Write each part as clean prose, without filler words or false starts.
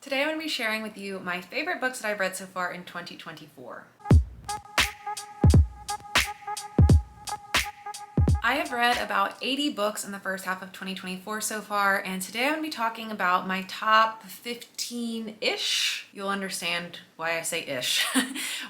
Today I'm going to be sharing with you my favorite books that I've read so far in 2024. I have read about 80 books in the first half of 2024 so far, and today I'm going to be talking about my top 15-ish. You'll understand why I say ish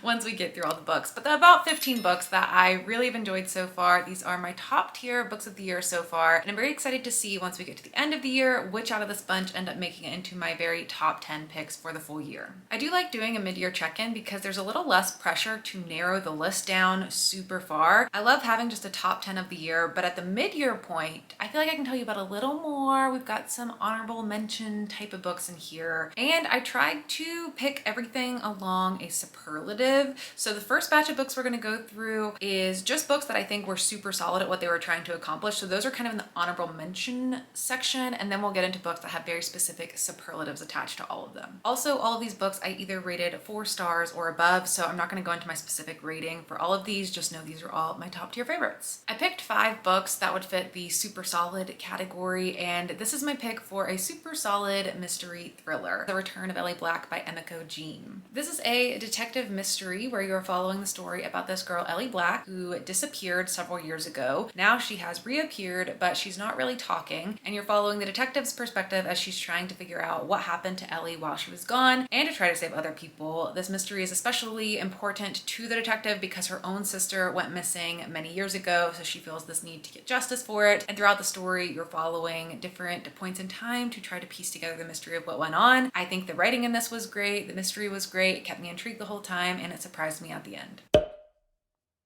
once we get through all the books, but about 15 books that I really have enjoyed so far. These are my top tier books of the year so far, and I'm very excited to see once we get to the end of the year which out of this bunch end up making it into my very top 10 picks for the full year. I do like doing a mid-year check-in because there's a little less pressure to narrow the list down super far. I love having just a top 10 of the year, but at the mid-year point, I feel like I can tell you about a little more. We've got some honorable mention type of books in here, and I tried to pick everything along a superlative. So the first batch of books we're going to go through is just books that I think were super solid at what they were trying to accomplish. So those are kind of in the honorable mention section, and then we'll get into books that have very specific superlatives attached to all of them. Also, all of these books I either rated 4 stars or above, so I'm not going to go into my specific rating for all of these. Just know these are all my top tier favorites. I picked 5 books that would fit the super solid category, and this is my pick for a super solid mystery thriller, The Return of Ellie Black by Emiko Jean. This is a detective mystery where you're following the story about this girl, Ellie Black, who disappeared several years ago. Now she has reappeared, but she's not really talking, and you're following the detective's perspective as she's trying to figure out what happened to Ellie while she was gone and to try to save other people. This mystery is especially important to the detective because her own sister went missing many years ago, so she feels this need to get justice for it. And throughout the story, you're following different points in time to try to piece together the mystery of what went on. I think the writing in this was great, the mystery was great, it kept me intrigued the whole time, and it surprised me at the end.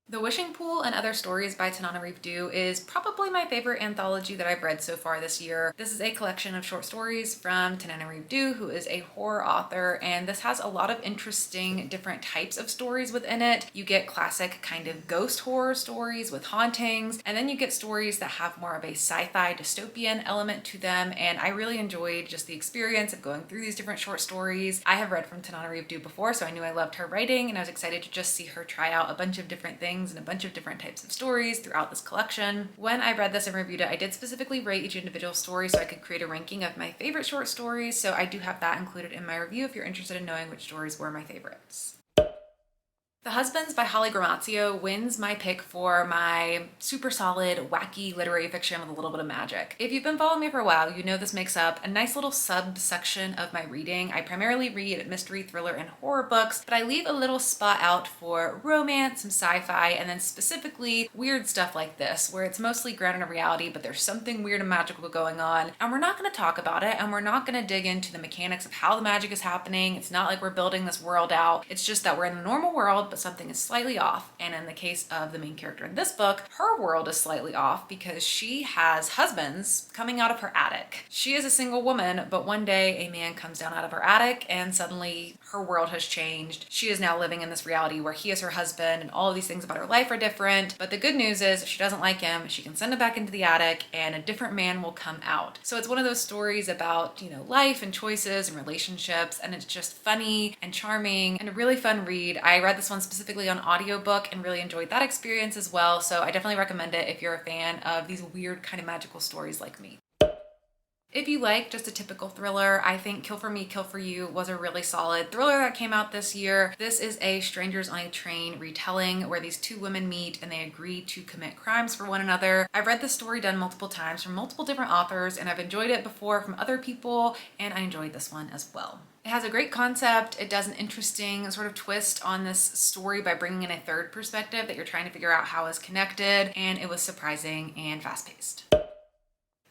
The Wishing Pool and Other Stories by Tananarive is probably my favorite anthology that I've read so far this year. This is a collection of short stories from Tananarive, who is a horror author, and this has a lot of interesting different types of stories within it. You get classic kind of ghost horror stories with hauntings, and then you get stories that have more of a sci-fi dystopian element to them, and I really enjoyed just the experience of going through these different short stories. I have read from Tananarive before, so I knew I loved her writing, and I was excited to just see her try out a bunch of different things and a bunch of different types of stories throughout this collection. When I read this and reviewed it, I did specifically rate each individual story so I could create a ranking of my favorite short stories, so I do have that included in my review if you're interested in knowing which stories were my favorites. The Husbands by Holly Gramazio wins my pick for my super solid, wacky literary fiction with a little bit of magic. If you've been following me for a while, you know this makes up a nice little subsection of my reading. I primarily read mystery, thriller, and horror books, but I leave a little spot out for romance, some sci-fi, and then specifically weird stuff like this, where it's mostly grounded in reality, but there's something weird and magical going on, and we're not going to talk about it, and we're not going to dig into the mechanics of how the magic is happening. It's not like we're building this world out. It's just that we're in the normal world, but something is slightly off. And in the case of the main character in this book, her world is slightly off because she has husbands coming out of her attic. She is a single woman, but one day a man comes down out of her attic and suddenly her world has changed. She is now living in this reality where he is her husband, and all of these things about her life are different. But the good news is if she doesn't like him, she can send him back into the attic and a different man will come out. So it's one of those stories about, life and choices and relationships, and it's just funny and charming and a really fun read. I read this one specifically on audiobook and really enjoyed that experience as well, so I definitely recommend it if you're a fan of these weird kind of magical stories like me. If you like just a typical thriller, I think Kill for Me, Kill for You was a really solid thriller that came out this year. This is a Strangers on a Train retelling where these two women meet and they agree to commit crimes for one another. I've read this story done multiple times from multiple different authors, and I've enjoyed it before from other people, and I enjoyed this one as well. It has a great concept. It does an interesting sort of twist on this story by bringing in a third perspective that you're trying to figure out how is connected, and it was surprising and fast-paced.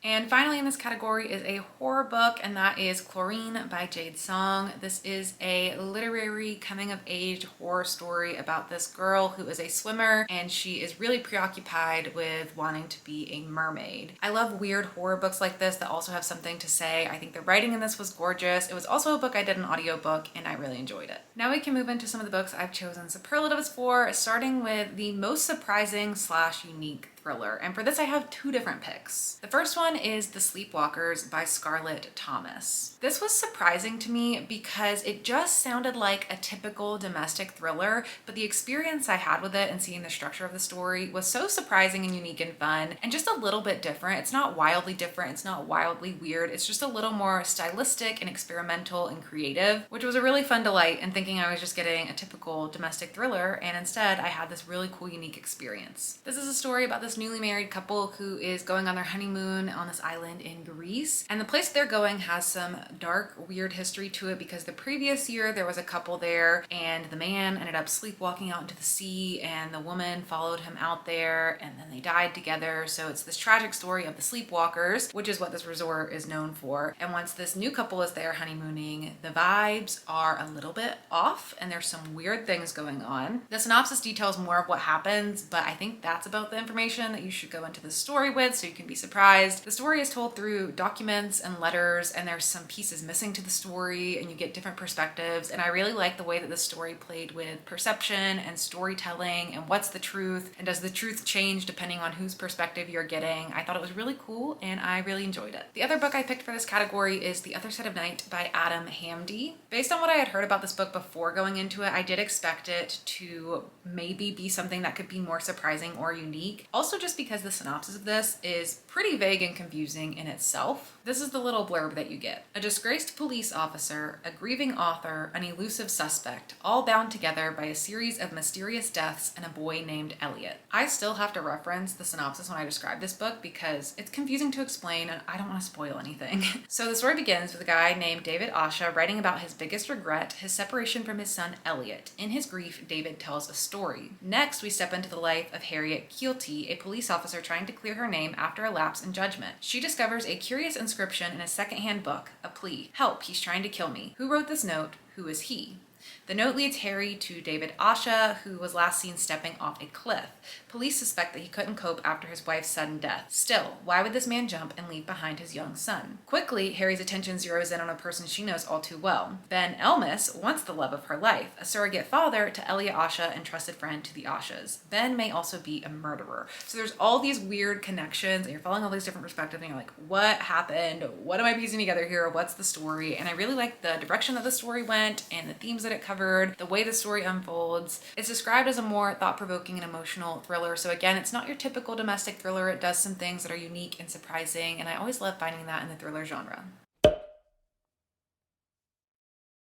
And finally in this category is a horror book, and that is Chlorine by Jade Song. This is a literary coming-of-age horror story about this girl who is a swimmer, and she is really preoccupied with wanting to be a mermaid. I love weird horror books like this that also have something to say. I think the writing in this was gorgeous. It was also a book I did an audiobook, and I really enjoyed it. Now we can move into some of the books I've chosen superlatives for, starting with the most surprising / unique thriller. And for this, I have two different picks. The first one is The Sleepwalkers by Scarlett Thomas. This was surprising to me because it just sounded like a typical domestic thriller, but the experience I had with it and seeing the structure of the story was so surprising and unique and fun and just a little bit different. It's not wildly different, it's not wildly weird, it's just a little more stylistic and experimental and creative, which was a really fun delight in thinking I was just getting a typical domestic thriller, and instead I had this really cool, unique experience. This is a story about this newly married couple who is going on their honeymoon on this island in Greece, and the place they're going has some dark, weird history to it because the previous year there was a couple there and the man ended up sleepwalking out into the sea and the woman followed him out there and then they died together. So it's this tragic story of the sleepwalkers, which is what this resort is known for. And once this new couple is there honeymooning, the vibes are a little bit off and there's some weird things going on. The synopsis details more of what happens, but I think that's about the information that you should go into the story with so you can be surprised. The story is told through documents and letters, and there's some pieces missing to the story and you get different perspectives. And I really like the way that the story played with perception and storytelling and what's the truth and does the truth change depending on whose perspective you're getting. I thought it was really cool and I really enjoyed it. The other book I picked for this category is The Other Side of Night by Adam Hamdy. Based on what I had heard about this book before going into it, I did expect it to maybe be something that could be more surprising or unique. Also just because the synopsis of this is pretty vague and confusing in itself. This is the little blurb that you get. A disgraced police officer, a grieving author, an elusive suspect, all bound together by a series of mysterious deaths and a boy named Elliot. I still have to reference the synopsis when I describe this book because it's confusing to explain and I don't want to spoil anything. So the story begins with a guy named David Asha writing about his biggest regret, his separation from his son Elliot. In his grief, David tells a story. Next, we step into the life of Harriet Keelty, a police officer trying to clear her name after a lapse in judgment. She discovers a curious inscription in a secondhand book, a plea. Help, he's trying to kill me. Who wrote this note? Who is he? The note leads Harry to David Asha, who was last seen stepping off a cliff. Police suspect that he couldn't cope after his wife's sudden death. Still, why would this man jump and leave behind his young son? Quickly, Harry's attention zeroes in on a person she knows all too well. Ben Elmis, once the love of her life, a surrogate father to Elliot Asha and trusted friend to the Ashas. Ben may also be a murderer. So there's all these weird connections and you're following all these different perspectives and you're like, what happened? What am I piecing together here? What's the story? And I really like the direction that the story went and the themes that it covered, the way the story unfolds. It's described as a more thought-provoking and emotional thriller. So again, it's not your typical domestic thriller. It does some things that are unique and surprising, and I always love finding that in the thriller genre.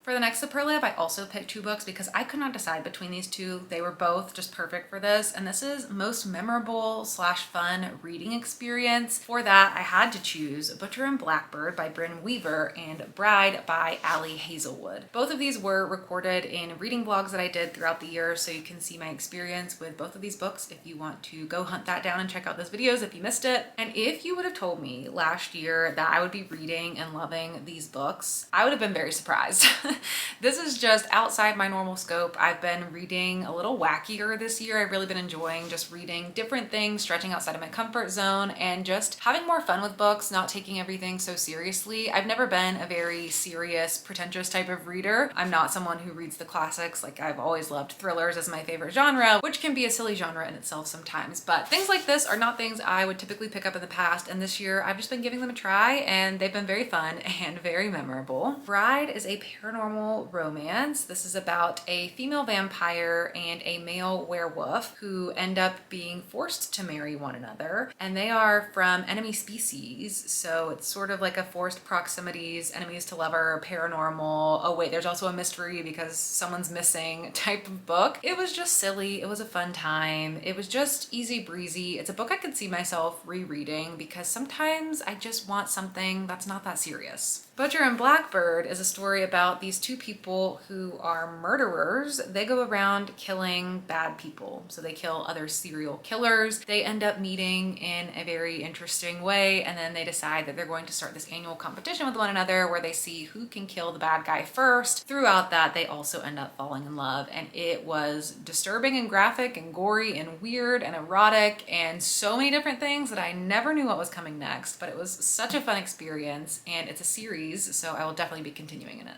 For the next superlative, I also picked two books because I could not decide between these two. They were both just perfect for this, and this is most memorable / fun reading experience. For that, I had to choose Butcher and Blackbird by Bryn Weaver and Bride by Allie Hazelwood. Both of these were recorded in reading blogs that I did throughout the year, so you can see my experience with both of these books if you want to go hunt that down and check out those videos if you missed it. And if you would have told me last year that I would be reading and loving these books, I would have been very surprised. This is just outside my normal scope. I've been reading a little wackier this year. I've really been enjoying just reading different things, stretching outside of my comfort zone, and just having more fun with books, not taking everything so seriously. I've never been a very serious, pretentious type of reader. I'm not someone who reads the classics. Like, I've always loved thrillers as my favorite genre, which can be a silly genre in itself sometimes. But things like this are not things I would typically pick up in the past, and this year I've just been giving them a try, and they've been very fun and very memorable. Bride is a paranormal romance. This is about a female vampire and a male werewolf who end up being forced to marry one another, and they are from enemy species, so it's sort of like a forced proximities, enemies to lover, paranormal, oh wait, there's also a mystery because someone's missing type of book. It was just silly. It was a fun time. It was just easy breezy. It's a book I could see myself rereading because sometimes I just want something that's not that serious. Butcher and Blackbird is a story about these two people who are murderers. They go around killing bad people. So they kill other serial killers. They end up meeting in a very interesting way, and then they decide that they're going to start this annual competition with one another where they see who can kill the bad guy first. Throughout that, they also end up falling in love, and it was disturbing and graphic and gory and weird and erotic and so many different things that I never knew what was coming next, but it was such a fun experience, and it's a series, so I will definitely be continuing in it.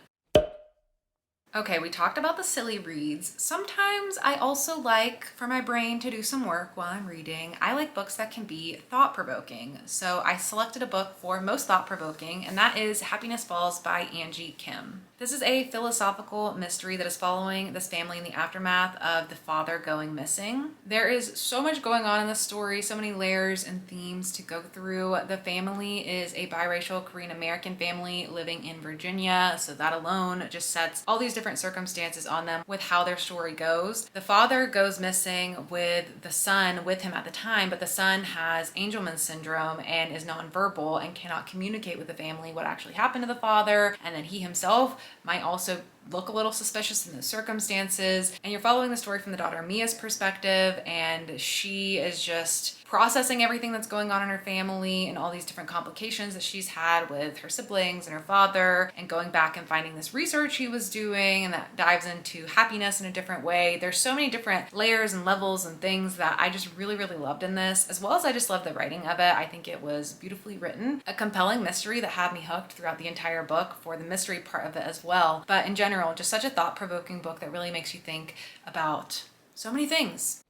Okay, we talked about the silly reads. Sometimes I also like for my brain to do some work while I'm reading. I like books that can be thought-provoking. So I selected a book for most thought-provoking, and that is Happiness Falls by Angie Kim. This is a philosophical mystery that is following this family in the aftermath of the father going missing. There is so much going on in this story, so many layers and themes to go through. The family is a biracial Korean American family living in Virginia, so that alone just sets all these different circumstances on them with how their story goes. The father goes missing with the son with him at the time, but the son has Angelman syndrome and is nonverbal and cannot communicate with the family what actually happened to the father, and then he himself might also look a little suspicious in the circumstances. And you're following the story from the daughter Mia's perspective, and she is just processing everything that's going on in her family and all these different complications that she's had with her siblings and her father, and going back and finding this research he was doing, and that dives into happiness in a different way. There's so many different layers and levels and things that I just really loved in this, as well as I just love the writing of it. I think it was beautifully written, a compelling mystery that had me hooked throughout the entire book for the mystery part of it as well. But in general, just such a thought-provoking book that really makes you think about so many things.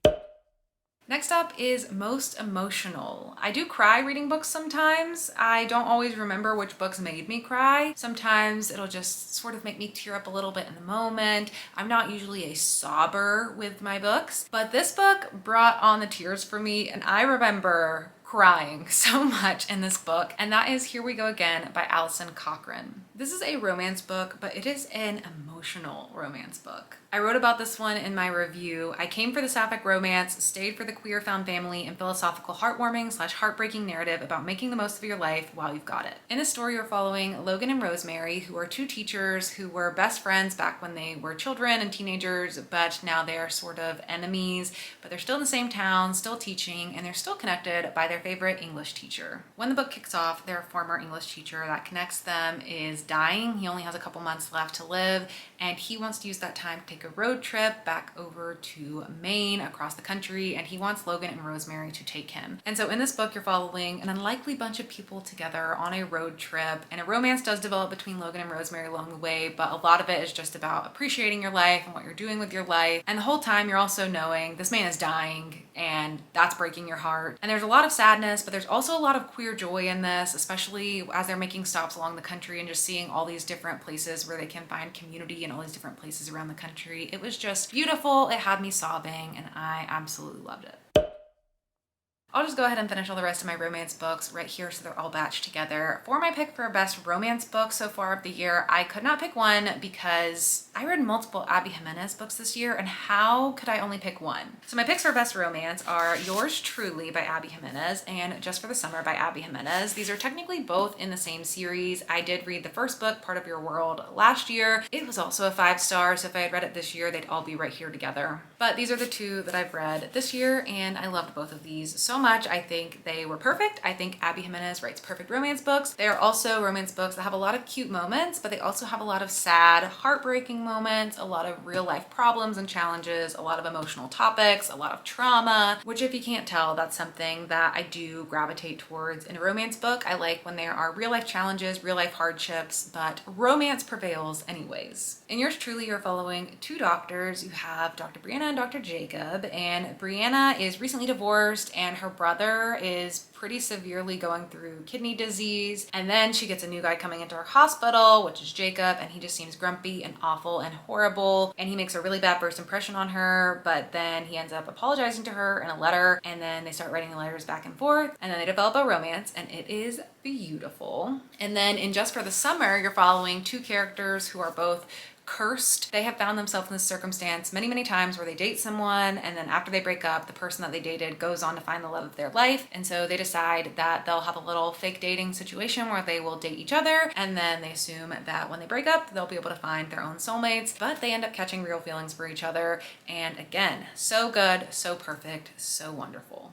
Next up is most emotional. I do cry reading books sometimes. I don't always remember which books made me cry. Sometimes it'll just sort of make me tear up a little bit in the moment. I'm not usually a sobber with my books, but this book brought on the tears for me, and I remember crying so much in this book, and that is Here We Go Again by Alison Cochrane. This is a romance book, but it is an emotional romance book. I wrote about this one in my review. I came for the sapphic romance, stayed for the queer found family, and philosophical heartwarming / heartbreaking narrative about making the most of your life while you've got it. In this story, you're following Logan and Rosemary, who are two teachers who were best friends back when they were children and teenagers, but now they are sort of enemies, but they're still in the same town, still teaching, and they're still connected by their favorite English teacher. When the book kicks off, their former English teacher that connects them is dying. He only has a couple months left to live, and he wants to use that time to take a road trip back over to Maine across the country, and he wants Logan and Rosemary to take him. And so in this book, you're following an unlikely bunch of people together on a road trip, and a romance does develop between Logan and Rosemary along the way, but a lot of it is just about appreciating your life and what you're doing with your life. And the whole time you're also knowing this man is dying, and that's breaking your heart. And there's a lot of sadness, but there's also a lot of queer joy in this, especially as they're making stops along the country and just seeing all these different places where they can find community in all these different places around the country. It was just beautiful. It had me sobbing, and I absolutely loved it. I'll just go ahead and finish all the rest of my romance books right here so they're all batched together. For my pick for best romance book so far of the year, I could not pick one because I read multiple Abby Jimenez books this year, and how could I only pick one? So my picks for best romance are Yours Truly by Abby Jimenez and Just for the Summer by Abby Jimenez. These are technically both in the same series. I did read the first book, Part of Your World, last year. It was also a 5-star, so if I had read it this year, they'd all be right here together. But these are the two that I've read this year, and I loved both of these so much. I think they were perfect. I think Abby Jimenez writes perfect romance books. They are also romance books that have a lot of cute moments, but they also have a lot of sad, heartbreaking moments, a lot of real life problems and challenges, a lot of emotional topics, a lot of trauma, which if you can't tell, that's something that I do gravitate towards in a romance book. I like when there are real life challenges, real life hardships, but romance prevails anyways. In Yours Truly, you're following two doctors. You have Dr. Brianna and Dr. Jacob, and Brianna is recently divorced, and her brother is pretty severely going through kidney disease, and then she gets a new guy coming into her hospital, which is Jacob, and he just seems grumpy and awful and horrible, and he makes a really bad first impression on her, but then he ends up apologizing to her in a letter, and then they start writing letters back and forth, and then they develop a romance, and it is beautiful. And then in Just for the Summer, you're following two characters who are both cursed. They have found themselves in this circumstance many times where they date someone, and then after they break up, the person that they dated goes on to find the love of their life, and so they decide that they'll have a little fake dating situation where they will date each other, and then they assume that when they break up, they'll be able to find their own soulmates, but they end up catching real feelings for each other. And again, so good, so perfect, so wonderful.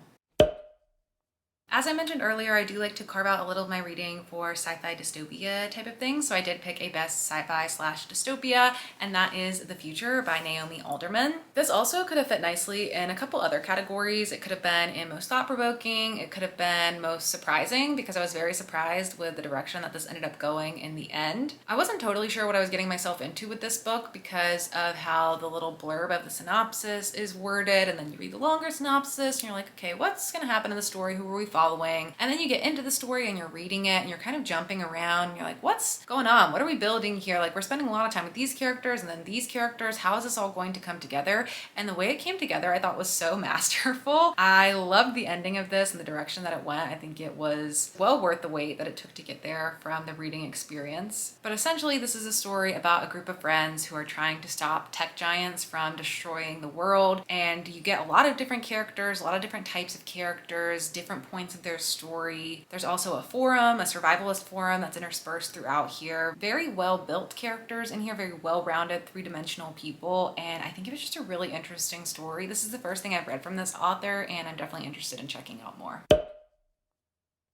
As I mentioned earlier, I do like to carve out a little of my reading for sci-fi dystopia type of things. So I did pick a best sci-fi slash dystopia, and that is The Future by Naomi Alderman. This also could have fit nicely in a couple other categories. It could have been in most thought-provoking. It could have been most surprising, because I was very surprised with the direction that this ended up going in the end. I wasn't totally sure what I was getting myself into with this book because of how the little blurb of the synopsis is worded, and then you read the longer synopsis and you're like, okay, what's gonna happen in the story? Who are we following? And then you get into the story and you're reading it and you're kind of jumping around and you're like, what's going on? What are we building here? Like, we're spending a lot of time with these characters and then these characters. How is this all going to come together? And the way it came together I thought was so masterful. I loved the ending of this and the direction that it went. I think it was well worth the wait that it took to get there from the reading experience. But essentially, this is a story about a group of friends who are trying to stop tech giants from destroying the world. And you get a lot of different characters, a lot of different types of characters, different points of their story. There's also a forum, a survivalist forum that's interspersed throughout here. Very well built characters in here, very well-rounded, three-dimensional people, and I think it was just a really interesting story. This is the first thing I've read from this author, and I'm definitely interested in checking out more.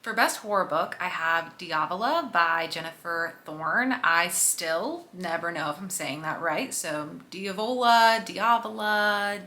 For best horror book, I have Diavola by Jennifer Thorne. I still never know if I'm saying that right, so Diavola,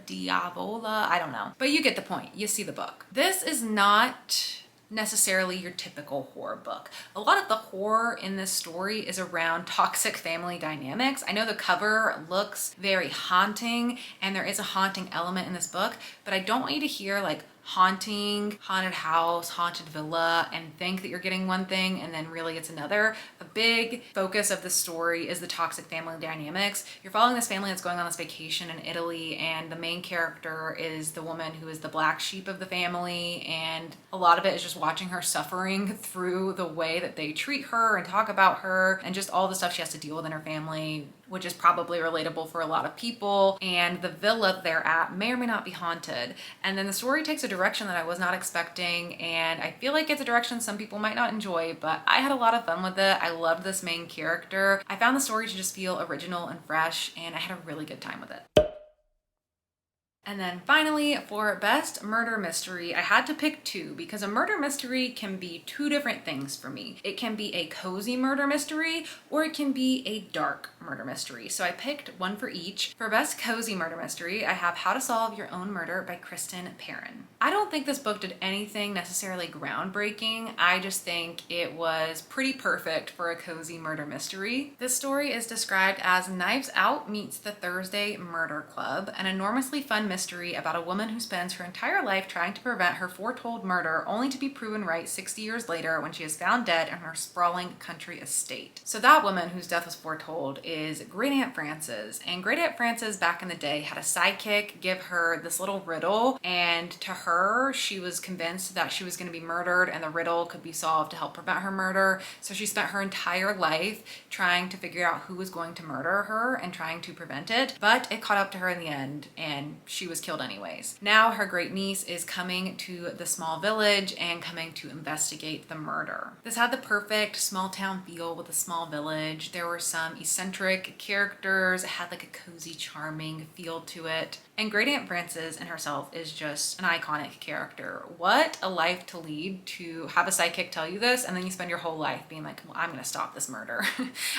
I don't know. But you get the point, you see the book. This is not necessarily your typical horror book. A lot of the horror in this story is around toxic family dynamics. I know the cover looks very haunting, and there is a haunting element in this book, but I don't want you to hear like haunting, haunted house, haunted villa, and think that you're getting one thing and then really it's another. A big focus of the story is the toxic family dynamics. You're following this family that's going on this vacation in Italy, and the main character is the woman who is the black sheep of the family, and a lot of it is just watching her suffering through the way that they treat her and talk about her, and just all the stuff she has to deal with in her family, which is probably relatable for a lot of people. And the villa they're at may or may not be haunted. And then the story takes a direction that I was not expecting, and I feel like it's a direction some people might not enjoy, but I had a lot of fun with it. I loved this main character. I found the story to just feel original and fresh, and I had a really good time with it. And then finally, for best murder mystery, I had to pick two, because a murder mystery can be two different things for me. It can be a cozy murder mystery, or it can be a dark murder mystery. So I picked one for each. For best cozy murder mystery, I have How to Solve Your Own Murder by Kristen Perrin. I don't think this book did anything necessarily groundbreaking. I just think it was pretty perfect for a cozy murder mystery. This story is described as Knives Out meets the Thursday Murder Club, an enormously fun mystery about a woman who spends her entire life trying to prevent her foretold murder, only to be proven right 60 years later when she is found dead in her sprawling country estate. So that woman whose death was foretold is Great Aunt Frances, and Great Aunt Frances back in the day had a sidekick give her this little riddle, and to her, she was convinced that she was going to be murdered and the riddle could be solved to help prevent her murder. So she spent her entire life trying to figure out who was going to murder her and trying to prevent it, but it caught up to her in the end and she was killed anyways. Now her great niece is coming to the small village and coming to investigate the murder. This had the perfect small town feel with a small village. There were some eccentric characters. It had like a cozy, charming feel to it. And Great Aunt Frances in herself is just an iconic character. What a life to lead, to have a sidekick tell you this and then you spend your whole life being like, well, I'm gonna stop this murder.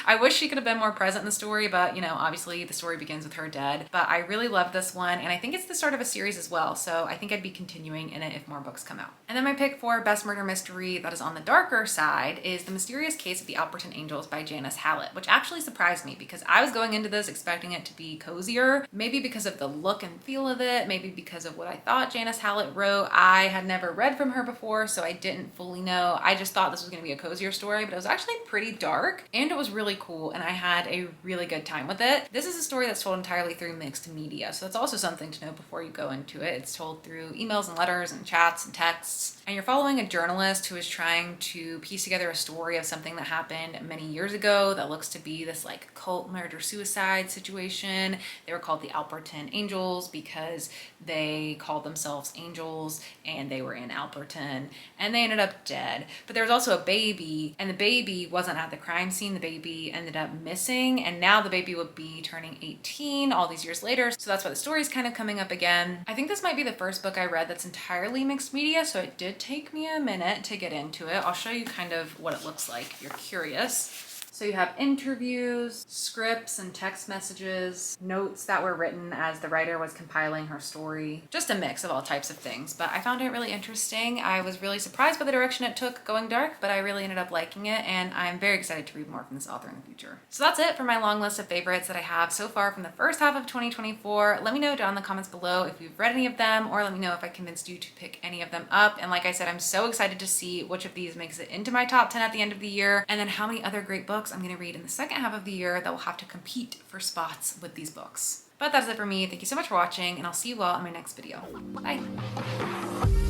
I wish she could have been more present in the story, but you know, obviously the story begins with her dead. But I really love this one, and I think it's the start of a series as well, so I think I'd be continuing in it if more books come out. And then my pick for best murder mystery that is on the darker side is The Mysterious Case of the Alperton Angels by Janice Hallett, which actually surprised me because I was going into this expecting it to be cozier, maybe because of the look and feel of it, maybe because of what I thought Janice Hallett wrote. I had never read from her before, so I didn't fully know. I just thought this was going to be a cozier story, but it was actually pretty dark and it was really cool, and I had a really good time with it. This is a story that's told entirely through mixed media, so that's also something to know before you go into it. It's told through emails and letters and chats and texts, and you're following a journalist who is trying to piece together a story of something that happened many years ago that looks to be this like cult murder suicide situation. They were called the Alperton Angels because they called themselves angels and they were in Alperton and they ended up dead. But there was also a baby, and the baby wasn't at the crime scene. The baby ended up missing, and now the baby would be turning 18 all these years later. So that's why the story's kind of come coming up again. I think this might be the first book I read that's entirely mixed media, so it did take me a minute to get into it. I'll show you kind of what it looks like if you're curious. So you have interviews, scripts and text messages, notes that were written as the writer was compiling her story, just a mix of all types of things. But I found it really interesting. I was really surprised by the direction it took going dark, but I really ended up liking it, and I'm very excited to read more from this author in the future. So that's it for my long list of favorites that I have so far from the first half of 2024. Let me know down in the comments below if you've read any of them, or let me know if I convinced you to pick any of them up. And like I said, I'm so excited to see which of these makes it into my top 10 at the end of the year, and then how many other great books I'm going to read in the second half of the year that will have to compete for spots with these books. But that's it for me. Thank you so much for watching, and I'll see you all in my next video. Bye.